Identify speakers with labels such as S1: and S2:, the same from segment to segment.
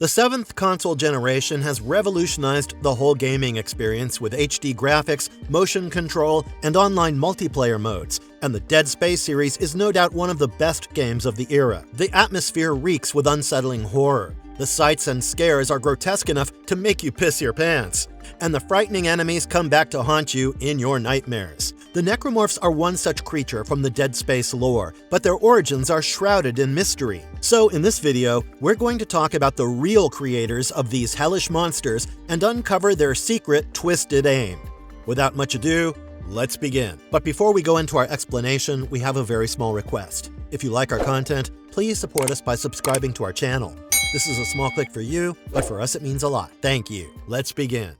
S1: The 7th console generation has revolutionized the whole gaming experience with HD graphics, motion control, and online multiplayer modes, and the Dead Space series is no doubt one of the best games of the era. The atmosphere reeks with unsettling horror. The sights and scares are grotesque enough to make you piss your pants, and the frightening enemies come back to haunt you in your nightmares. The Necromorphs are one such creature from the Dead Space lore, but their origins are shrouded in mystery. So in this video, we're going to talk about the real creators of these hellish monsters and uncover their secret, twisted aim. Without much ado, let's begin. But before we go into our explanation, we have a very small request. If you like our content, please support us by subscribing to our channel. This is a small click for you, but for us it means a lot. Thank you. Let's begin.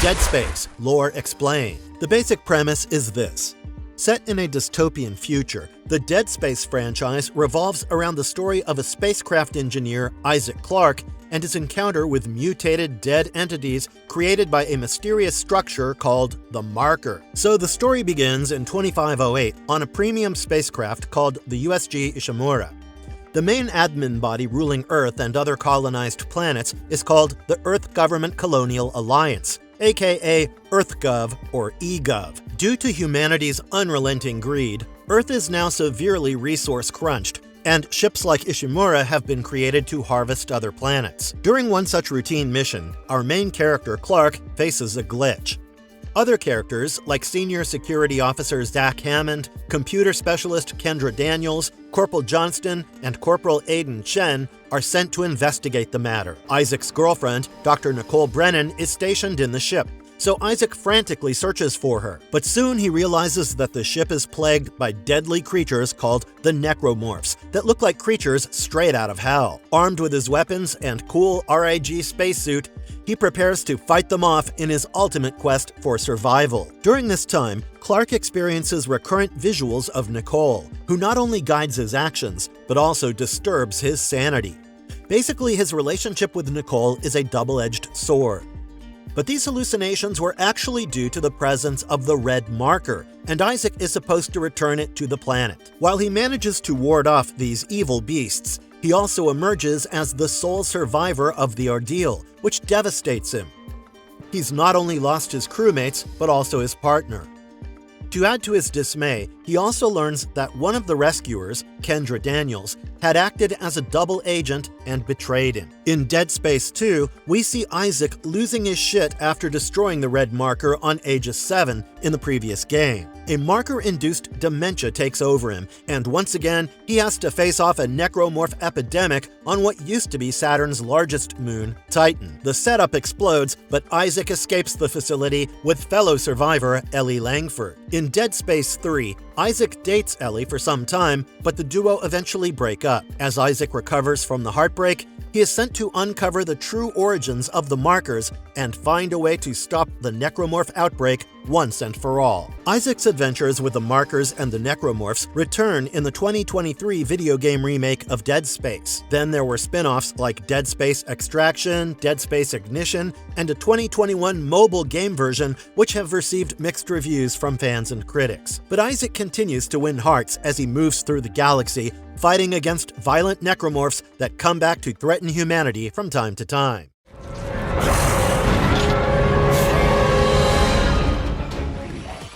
S1: Dead Space, lore explained. The basic premise is this. Set in a dystopian future, the Dead Space franchise revolves around the story of a spacecraft engineer, Isaac Clarke, and his encounter with mutated dead entities created by a mysterious structure called the Marker. So the story begins in 2508 on a premium spacecraft called the USG Ishimura. The main admin body ruling Earth and other colonized planets is called the Earth Government Colonial Alliance, aka EarthGov or eGov. Due to humanity's unrelenting greed, Earth is now severely resource-crunched, and ships like Ishimura have been created to harvest other planets. During one such routine mission, our main character, Clarke, faces a glitch. Other characters, like Senior Security Officer Zach Hammond, Computer Specialist Kendra Daniels, Corporal Johnston, and Corporal Aiden Chen, are sent to investigate the matter. Isaac's girlfriend, Dr. Nicole Brennan, is stationed in the ship, so Isaac frantically searches for her. But soon he realizes that the ship is plagued by deadly creatures called the Necromorphs that look like creatures straight out of hell. Armed with his weapons and cool RIG spacesuit, he prepares to fight them off in his ultimate quest for survival. During this time, Clarke experiences recurrent visuals of Nicole, who not only guides his actions, but also disturbs his sanity. Basically, his relationship with Nicole is a double-edged sword. But these hallucinations were actually due to the presence of the Red Marker, and Isaac is supposed to return it to the planet. While he manages to ward off these evil beasts, he also emerges as the sole survivor of the ordeal, which devastates him. He's not only lost his crewmates, but also his partner. To add to his dismay, he also learns that one of the rescuers, Kendra Daniels, had acted as a double agent and betrayed him. In Dead Space 2, we see Isaac losing his shit after destroying the Red Marker on Aegis 7 in the previous game. A marker-induced dementia takes over him, and once again, he has to face off a necromorph epidemic on what used to be Saturn's largest moon, Titan. The setup explodes, but Isaac escapes the facility with fellow survivor Ellie Langford. In Dead Space 3, Isaac dates Ellie for some time, but the duo eventually break up. As Isaac recovers from the heartbreak, he is sent to uncover the true origins of the markers and find a way to stop the necromorph outbreak once and for all. Isaac's adventures with the markers and the necromorphs return in the 2023 video game remake of Dead Space. Then there were spin-offs like Dead Space Extraction, Dead Space Ignition, and a 2021 mobile game version which have received mixed reviews from fans and critics. But Isaac continues to win hearts as he moves through the galaxy, fighting against violent necromorphs that come back to threaten humanity from time to time.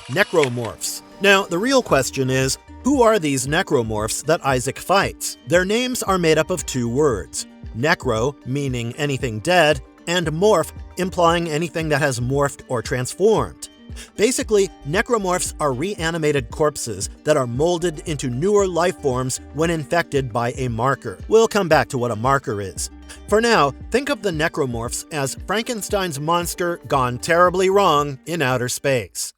S1: Necromorphs. Now, the real question is, who are these necromorphs that Isaac fights? Their names are made up of two words. Necro, meaning anything dead, and morph, implying anything that has morphed or transformed. Basically, necromorphs are reanimated corpses that are molded into newer life forms when infected by a marker. We'll come back to what a marker is. For now, think of the necromorphs as Frankenstein's monster gone terribly wrong in outer space.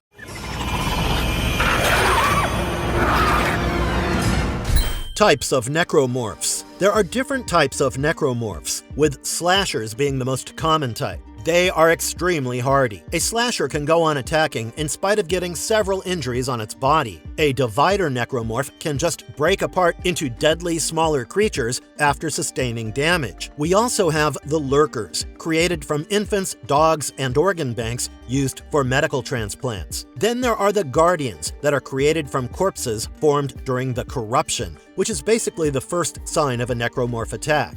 S1: Types of necromorphs. There are different types of necromorphs, with slashers being the most common type. They are extremely hardy. A slasher can go on attacking in spite of getting several injuries on its body. A divider necromorph can just break apart into deadly smaller creatures after sustaining damage. We also have the lurkers, created from infants, dogs, and organ banks used for medical transplants. Then there are the guardians that are created from corpses formed during the corruption, which is basically the first sign of a necromorph attack.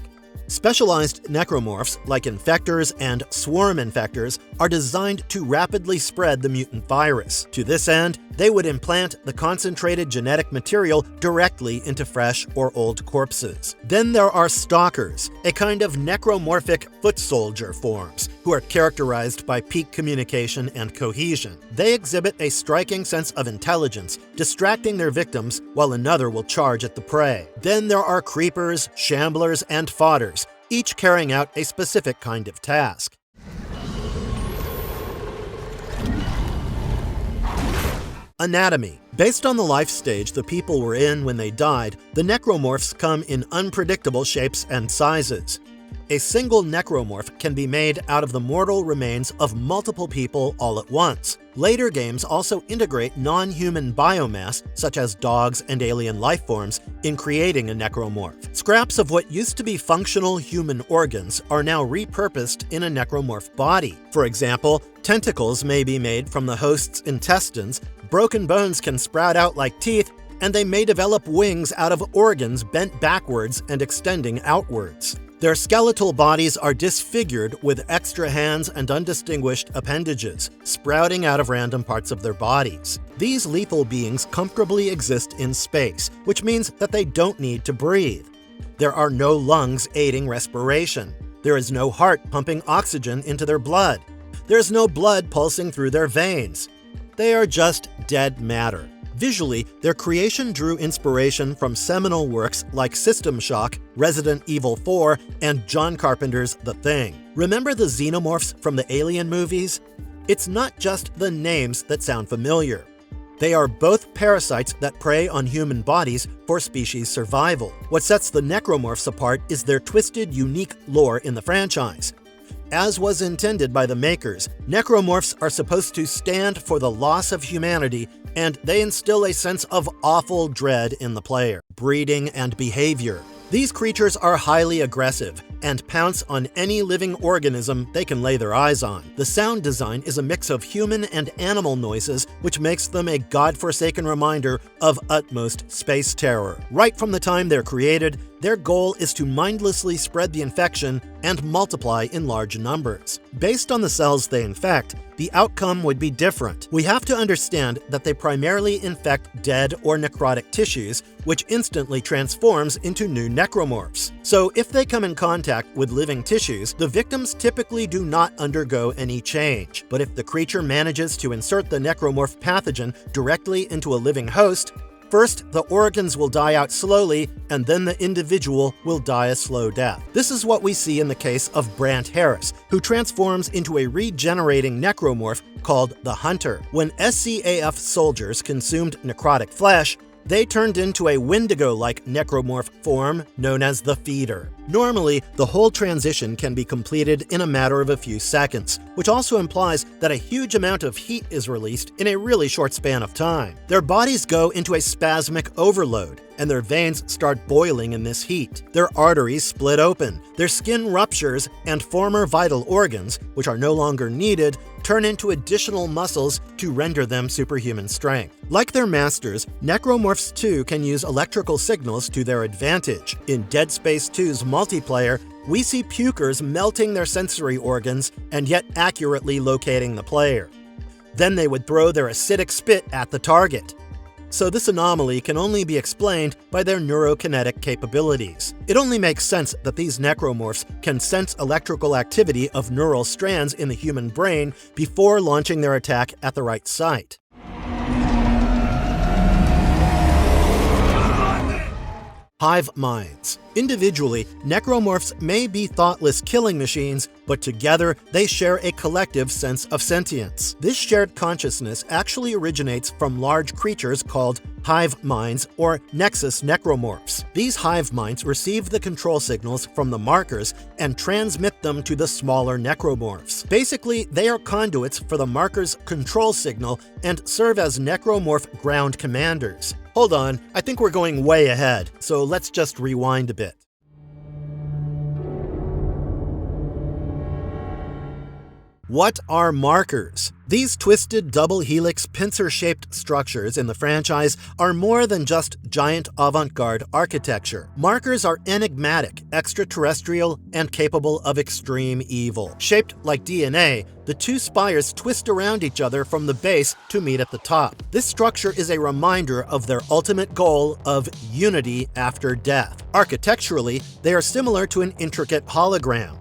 S1: Specialized necromorphs, like infectors and swarm infectors, are designed to rapidly spread the mutant virus. To this end, they would implant the concentrated genetic material directly into fresh or old corpses. Then there are stalkers, a kind of necromorphic foot soldier forms, who are characterized by peak communication and cohesion. They exhibit a striking sense of intelligence, distracting their victims while another will charge at the prey. Then there are creepers, shamblers, and fodders, each carrying out a specific kind of task. Anatomy. Based on the life stage the people were in when they died, the necromorphs come in unpredictable shapes and sizes. A single necromorph can be made out of the mortal remains of multiple people all at once. Later games also integrate non-human biomass, such as dogs and alien life forms, in creating a necromorph. Scraps of what used to be functional human organs are now repurposed in a necromorph body. For example, tentacles may be made from the host's intestines, broken bones can sprout out like teeth, and they may develop wings out of organs bent backwards and extending outwards. Their skeletal bodies are disfigured with extra hands and undistinguished appendages, sprouting out of random parts of their bodies. These lethal beings comfortably exist in space, which means that they don't need to breathe. There are no lungs aiding respiration. There is no heart pumping oxygen into their blood. There is no blood pulsing through their veins. They are just dead matter. Visually, their creation drew inspiration from seminal works like System Shock, Resident Evil 4, and John Carpenter's The Thing. Remember the xenomorphs from the Alien movies? It's not just the names that sound familiar. They are both parasites that prey on human bodies for species survival. What sets the necromorphs apart is their twisted, unique lore in the franchise. As was intended by the makers, necromorphs are supposed to stand for the loss of humanity, and they instill a sense of awful dread in the player. Breeding and behavior. These creatures are highly aggressive and pounce on any living organism they can lay their eyes on. The sound design is a mix of human and animal noises, which makes them a godforsaken reminder of utmost space terror. Right from the time they're created, their goal is to mindlessly spread the infection and multiply in large numbers. Based on the cells they infect, the outcome would be different. We have to understand that they primarily infect dead or necrotic tissues, which instantly transforms into new necromorphs. So if they come in contact with living tissues, the victims typically do not undergo any change. But if the creature manages to insert the necromorph pathogen directly into a living host, first, the organs will die out slowly, and then the individual will die a slow death. This is what we see in the case of Brant Harris, who transforms into a regenerating necromorph called the Hunter. When SCAF soldiers consumed necrotic flesh, they turned into a Wendigo-like necromorph form known as the Feeder. Normally, the whole transition can be completed in a matter of a few seconds, which also implies that a huge amount of heat is released in a really short span of time. Their bodies go into a spasmic overload, and their veins start boiling in this heat. Their arteries split open, their skin ruptures, and former vital organs, which are no longer needed, turn into additional muscles to render them superhuman strength. Like their masters, Necromorphs too can use electrical signals to their advantage. In Dead Space 2's multiplayer, we see pukers melting their sensory organs and yet accurately locating the player. Then they would throw their acidic spit at the target. So this anomaly can only be explained by their neurokinetic capabilities. It only makes sense that these necromorphs can sense electrical activity of neural strands in the human brain before launching their attack at the right site. Hive Minds. Individually, necromorphs may be thoughtless killing machines, but together they share a collective sense of sentience. This shared consciousness actually originates from large creatures called Hive Minds or Nexus Necromorphs. These Hive Minds receive the control signals from the markers and transmit them to the smaller Necromorphs. Basically, they are conduits for the markers' control signal and serve as Necromorph ground commanders. Hold on, I think we're going way ahead, so let's just rewind a bit. What are markers? These twisted double-helix pincer-shaped structures in the franchise are more than just giant avant-garde architecture. Markers are enigmatic, extraterrestrial, and capable of extreme evil. Shaped like DNA, the two spires twist around each other from the base to meet at the top. This structure is a reminder of their ultimate goal of unity after death. Architecturally, they are similar to an intricate hologram.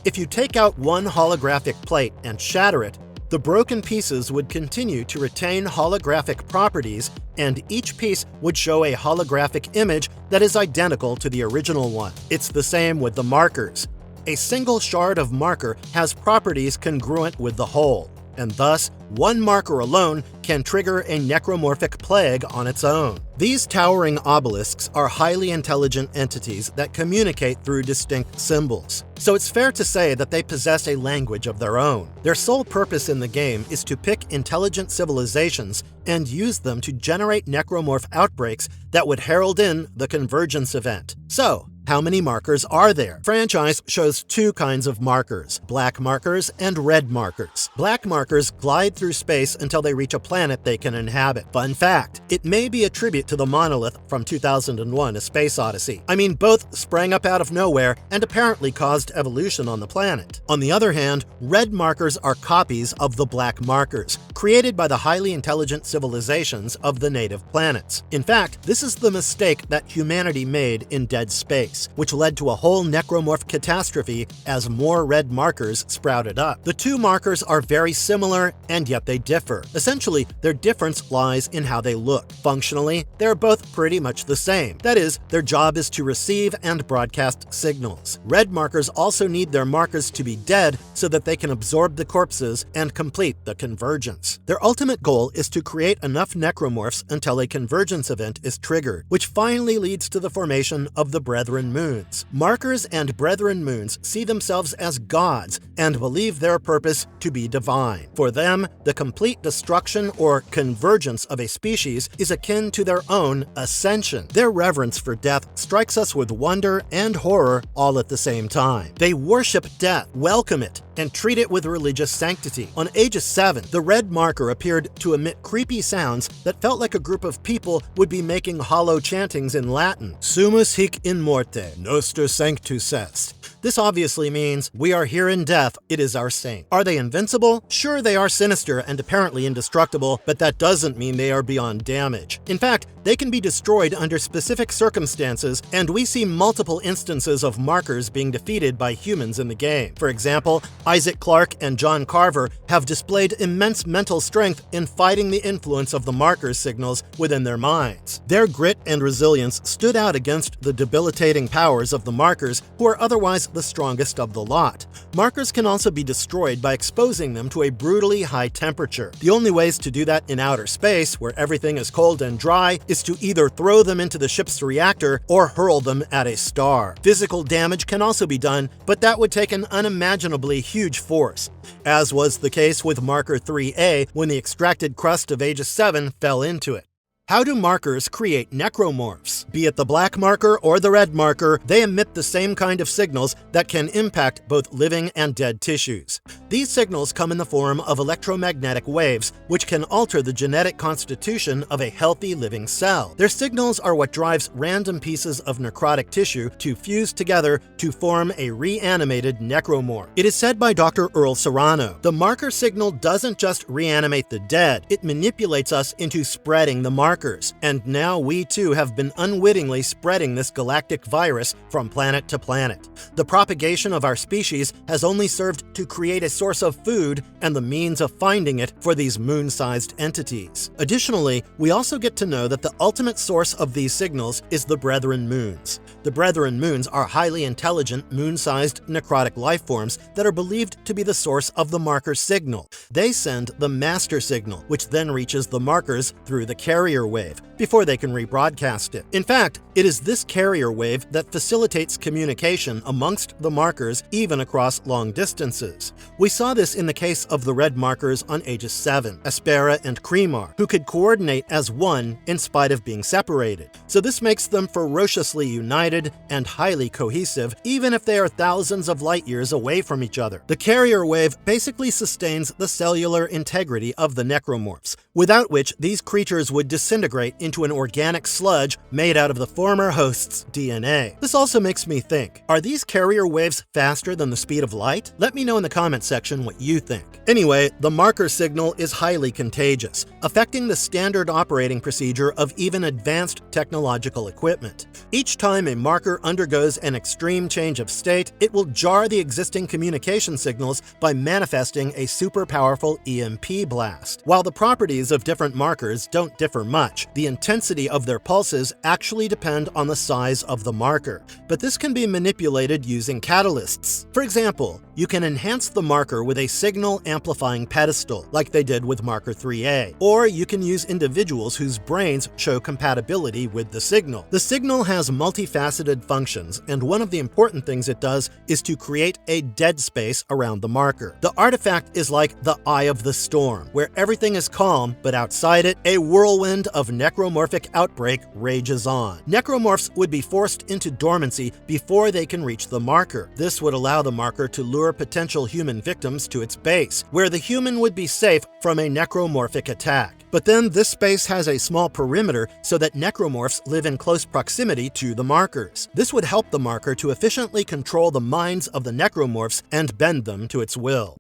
S1: If you take out one holographic plate and shatter it, the broken pieces would continue to retain holographic properties, and each piece would show a holographic image that is identical to the original one. It's the same with the markers. A single shard of marker has properties congruent with the whole, and thus, one marker alone can trigger a necromorphic plague on its own. These towering obelisks are highly intelligent entities that communicate through distinct symbols. So it's fair to say that they possess a language of their own. Their sole purpose in the game is to pick intelligent civilizations and use them to generate necromorph outbreaks that would herald in the convergence event. So, how many markers are there? Franchise shows two kinds of markers, black markers and red markers. Black markers glide through space until they reach a planet they can inhabit. Fun fact, it may be a tribute to the monolith from 2001: A Space Odyssey. I mean, both sprang up out of nowhere and apparently caused evolution on the planet. On the other hand, red markers are copies of the black markers, created by the highly intelligent civilizations of the native planets. In fact, this is the mistake that humanity made in Dead Space, which led to a whole necromorph catastrophe as more red markers sprouted up. The two markers are very similar, and yet they differ. Essentially, their difference lies in how they look. Functionally, they're both pretty much the same. That is, their job is to receive and broadcast signals. Red markers also need their markers to be dead so that they can absorb the corpses and complete the convergence. Their ultimate goal is to create enough necromorphs until a convergence event is triggered, which finally leads to the formation of the Brethren Moons. Markers and Brethren Moons see themselves as gods and believe their purpose to be divine. For them, the complete destruction or convergence of a species is akin to their own ascension. Their reverence for death strikes us with wonder and horror all at the same time. They worship death, welcome it, and treat it with religious sanctity. On Aegis 7, the red marker appeared to emit creepy sounds that felt like a group of people would be making hollow chantings in Latin. Sumus hic in morte, noster sanctus est. This obviously means, we are here in death, it is our saint. Are they invincible? Sure, they are sinister and apparently indestructible, but that doesn't mean they are beyond damage. In fact, they can be destroyed under specific circumstances, and we see multiple instances of markers being defeated by humans in the game. For example, Isaac Clarke and John Carver have displayed immense mental strength in fighting the influence of the markers' signals within their minds. Their grit and resilience stood out against the debilitating powers of the markers, who are otherwise the strongest of the lot. Markers can also be destroyed by exposing them to a brutally high temperature. The only ways to do that in outer space, where everything is cold and dry, is to either throw them into the ship's reactor or hurl them at a star. Physical damage can also be done, but that would take an unimaginably huge force, as was the case with Marker 3A when the extracted crust of Aegis 7 fell into it. How do markers create necromorphs? Be it the black marker or the red marker, they emit the same kind of signals that can impact both living and dead tissues. These signals come in the form of electromagnetic waves, which can alter the genetic constitution of a healthy living cell. Their signals are what drives random pieces of necrotic tissue to fuse together to form a reanimated necromorph. It is said by Dr. Earl Serrano, the marker signal doesn't just reanimate the dead, it manipulates us into spreading the marker. And now we too have been unwittingly spreading this galactic virus from planet to planet. The propagation of our species has only served to create a source of food and the means of finding it for these moon-sized entities. Additionally, we also get to know that the ultimate source of these signals is the Brethren Moons. The Brethren Moons are highly intelligent, moon-sized necrotic life forms that are believed to be the source of the marker signal. They send the master signal, which then reaches the markers through the carrier wave, before they can rebroadcast it. In fact, it is this carrier wave that facilitates communication amongst the markers even across long distances. We saw this in the case of the red markers on Aegis 7, Aspera and Kremar, who could coordinate as one in spite of being separated. So this makes them ferociously united and highly cohesive, even if they are thousands of light years away from each other. The carrier wave basically sustains the cellular integrity of the necromorphs, without which these creatures would disintegrate into an organic sludge made out of the former host's DNA. This also makes me think, are these carrier waves faster than the speed of light? Let me know in the comments section what you think. Anyway, the marker signal is highly contagious, affecting the standard operating procedure of even advanced technological equipment. Each time a marker undergoes an extreme change of state, it will jar the existing communication signals by manifesting a super powerful EMP blast. While the properties of different markers don't differ much, the intensity of their pulses actually depend on the size of the marker. But this can be manipulated using catalysts. For example, you can enhance the marker with a signal amplifying pedestal, like they did with marker 3A. Or you can use individuals whose brains show compatibility with the signal. The signal has multifaceted functions, and one of the important things it does is to create a dead space around the marker. The artifact is like the eye of the storm, where everything is calm, but outside it, a whirlwind of necromorphic outbreak rages on. Necromorphs would be forced into dormancy before they can reach the marker. This would allow the marker to lure potential human victims to its base, where the human would be safe from a necromorphic attack. But then this space has a small perimeter so that necromorphs live in close proximity to the markers. This would help the marker to efficiently control the minds of the necromorphs and bend them to its will.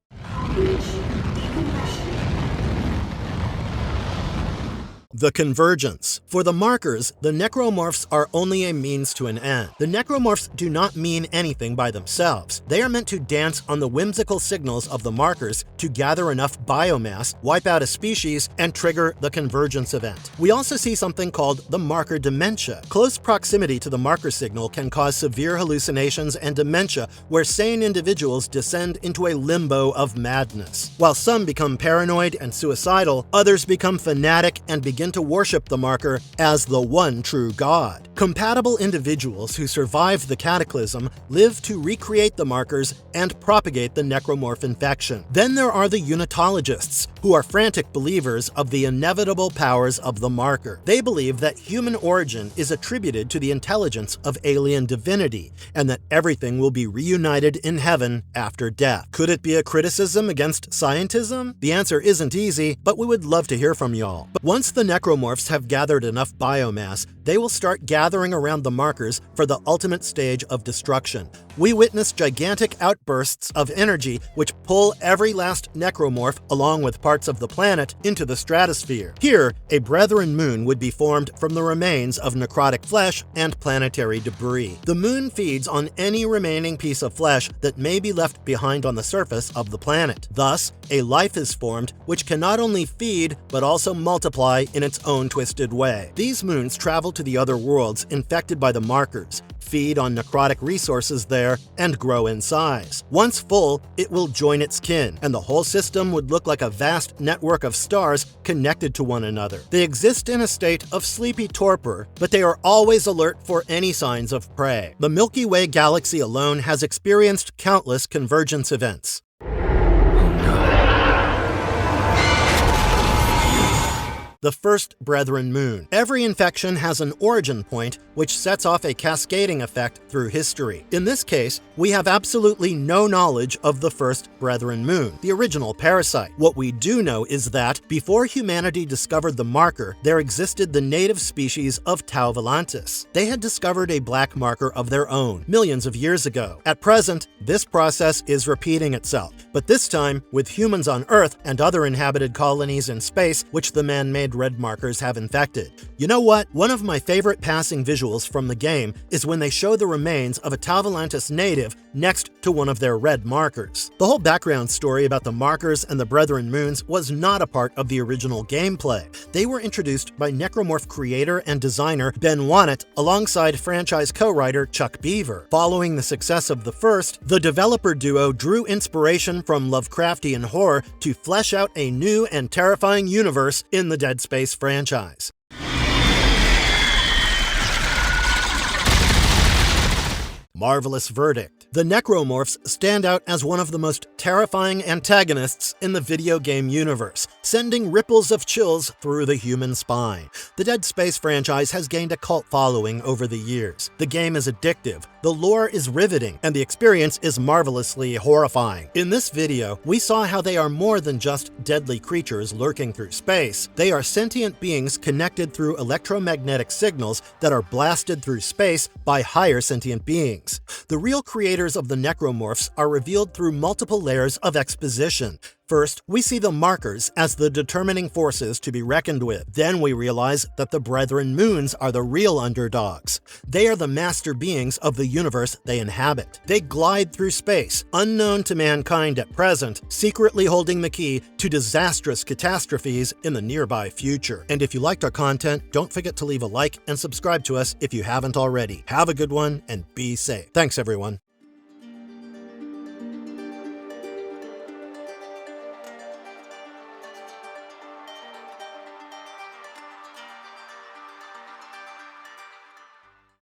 S1: The convergence. For the markers, the necromorphs are only a means to an end. The necromorphs do not mean anything by themselves. They are meant to dance on the whimsical signals of the markers to gather enough biomass, wipe out a species, and trigger the convergence event. We also see something called the marker dementia. Close proximity to the marker signal can cause severe hallucinations and dementia, where sane individuals descend into a limbo of madness. While some become paranoid and suicidal, others become fanatic and begin to worship the marker as the one true god. Compatible individuals who survive the cataclysm live to recreate the markers and propagate the necromorph infection. Then there are the unitologists, who are frantic believers of the inevitable powers of the marker. They believe that human origin is attributed to the intelligence of alien divinity, and that everything will be reunited in heaven after death. Could it be a criticism against scientism? The answer isn't easy, but we would love to hear from y'all. But once the necromorphs have gathered enough biomass, they will start gathering around the markers for the ultimate stage of destruction. We witness gigantic outbursts of energy which pull every last necromorph along with parts of the planet into the stratosphere. Here, a brethren moon would be formed from the remains of necrotic flesh and planetary debris. The moon feeds on any remaining piece of flesh that may be left behind on the surface of the planet. Thus, a life is formed which can not only feed but also multiply in its own twisted way. These moons travel to the other worlds infected by the markers, feed on necrotic resources there, and grow in size. Once full, it will join its kin, and the whole system would look like a vast network of stars connected to one another. They exist in a state of sleepy torpor, but they are always alert for any signs of prey. The Milky Way galaxy alone has experienced countless convergence events. The first Brethren moon. Every infection has an origin point which sets off a cascading effect through history. In this case, we have absolutely no knowledge of the first Brethren moon, the original parasite. What we do know is that before humanity discovered the marker, there existed the native species of Tau Volantis. They had discovered a black marker of their own millions of years ago. At present, this process is repeating itself, but this time with humans on Earth and other inhabited colonies in space which the man-made red markers have infected. You know what? One of my favorite passing visuals from the game is when they show the remains of a Tau Volantis native next to one of their red markers. The whole background story about the markers and the Brethren moons was not a part of the original gameplay. They were introduced by Necromorph creator and designer Ben Wannett alongside franchise co-writer Chuck Beaver. Following the success of the first, the developer duo drew inspiration from Lovecraftian horror to flesh out a new and terrifying universe in the Dead Space franchise. Marvelous verdict. The Necromorphs stand out as one of the most terrifying antagonists in the video game universe, sending ripples of chills through the human spine. The Dead Space franchise has gained a cult following over the years. The game is addictive, the lore is riveting, and the experience is marvelously horrifying. In this video, we saw how they are more than just deadly creatures lurking through space. They are sentient beings connected through electromagnetic signals that are blasted through space by higher sentient beings. The real creators of the Necromorphs are revealed through multiple layers of exposition. First, we see the markers as the determining forces to be reckoned with. Then we realize that the Brethren Moons are the real underdogs. They are the master beings of the universe they inhabit. They glide through space, unknown to mankind at present, secretly holding the key to disastrous catastrophes in the nearby future. And if you liked our content, don't forget to leave a like and subscribe to us if you haven't already. Have a good one and be safe. Thanks, everyone.